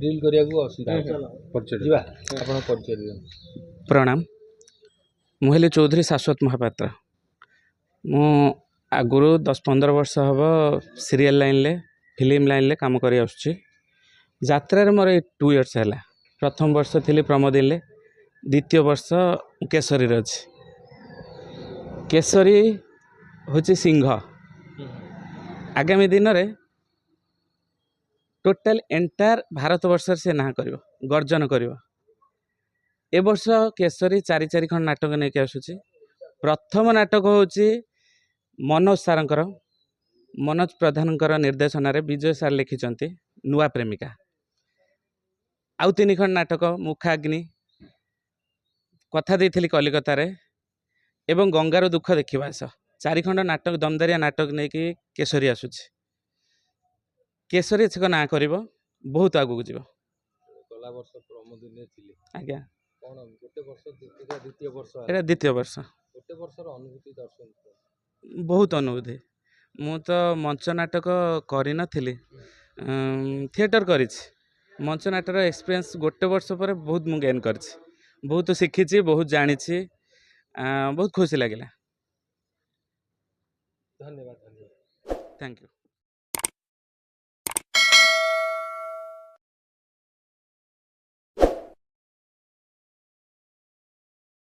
Deal କରିବାକୁ ଅସୁବିଧା ଯିବା ଆପଣ ପରିଚୟ ଦିଅନ୍ତୁ। प्रणाम ମୁଁ ହେଲି ଚୌଧୁରୀ ଶାଶ୍ୱତ ମହାପାତ୍ର। ମୁଁ ଆଗରୁ 10-15 ବର୍ଷ ହେବ ସିରିଏଲ ଲାଇନ୍ରେ ଫିଲ୍ମ ଲାଇନ୍ରେ କାମ କରି ଆସୁଛି। ଯାତ୍ରାରେ ମୋର 2 ଇୟର୍ସ ହେଲା। ପ୍ରଥମ ବର୍ଷ ଥିଲି ପ୍ରମୋଦିଲ୍ରେ, ଦ୍ୱିତୀୟ ବର୍ଷ କେଶରୀରେ ଅଛି। କେଶରୀ ହେଉଛି ସିଂହ। ଆଗାମୀ ଦିନରେ ଟୋଟାଲ ଏଣ୍ଟାୟାର ଭାରତ ବର୍ଷରେ ସେ ନାଁ କରିବ, ଗର୍ଜନ କରିବ। ए वर्ष केशरी 4 खंड नाटक नहीं आसूँ। प्रथम नाटक हूँ मनोज सारंकर, मनोज प्रधान निर्देशन विजय सार लिखिं नुआ प्रेमिका। आउ 3 खंड नाटक मुखाग्नि, कथा देइथिली कलिकता रे एवं गंगार दुख देखा। 4 खंड नाटक दमदारिया नाटक नहीं कि केशरी आसूँ। केशरी से ना कर बहुत आगू जीव। आज्ञा द्वितीय वर्ष बहुत अनुभूति। मु तो मंच नाटक करी नथिली, थिएटर करी। मंच नाटक एक्सपीरियंस गोटे वर्ष पर बहुत मु गेन कर, बहुत शिखी, बहुत जानी, बहुत खुशी लगे। धन्यवाद। Thank you.